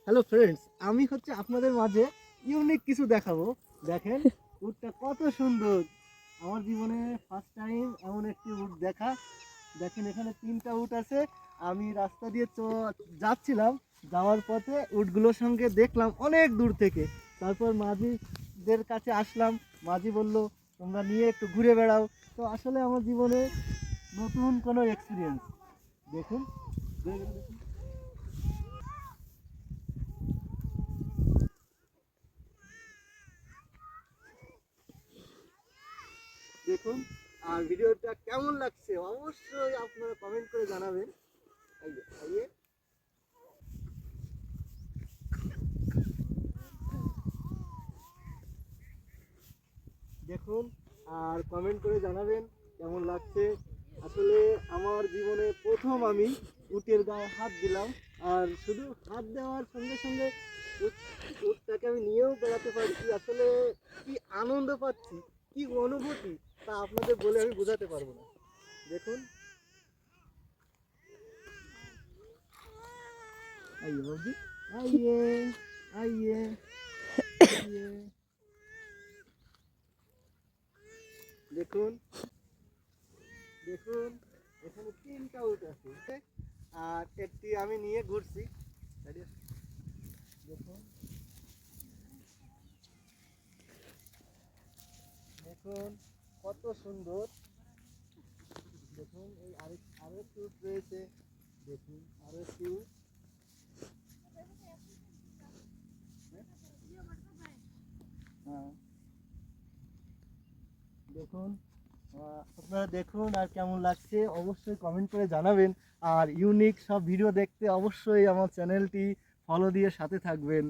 Hello friends, আমি আপনাদের মাঝে ইউনিক কিছু দেখাবো। দেখেন উটটা কত সুন্দর। আমার জীবনে ফার্স্ট টাইম এমন একটি উট দেখা। দেখেন এখানে 3টা উট আছে। আমি রাস্তা দিয়ে যাচ্ছিলাম, যাওয়ার পথে উটগুলোর সঙ্গে দেখলাম অনেক দূর থেকে। তারপর মাঝিদের কাছে আসলাম, মাঝি বলল তোমরা নিয়ে একটু ঘুরে বেড়াও। তো আসলে আমার জীবনে নতুন কোনো এক্সপিরিয়েন্স। দেখুন দেখুন। দেখুন, আর ভিডিওটা কেমন লাগছে অবশ্যই আপনারা কমেন্ট করে জানাবেন। আইয়ে দেখুন আর কমেন্ট করে জানাবেন কেমন লাগছে। আসলে আমার জীবনে প্রথম আমি উটের গায়ে হাত দিলাম, আর শুধু হাত দেওয়ার সঙ্গে সঙ্গে উটটাকে আমি নিয়েও বেড়াতে পারছি। আসলে কি আনন্দ পাচ্ছি, কি অনুভূতি, তা আপনাদের বলে আমি বোঝাতে পারবো না। দেখুন, आइए बाबू जी, आइए आइए आइए। দেখুন দেখুন, এখানে 3টা উট আছে আর একটি আমি নিয়ে ঘুরছি। দেখুন দেখুন কত সুন্দর। দেখুন এই আরো একটি উট রয়েছে। দেখুন আরো একটি উট। হ্যাঁ দেখুন, আপনারা দেখুন আর কেমন লাগছে অবশ্যই কমেন্ট করে জানাবেন। আর ইউনিক সব ভিডিও দেখতে অবশ্যই আমার চ্যানেলটি ফলো দিয়ে সাথে থাকবেন।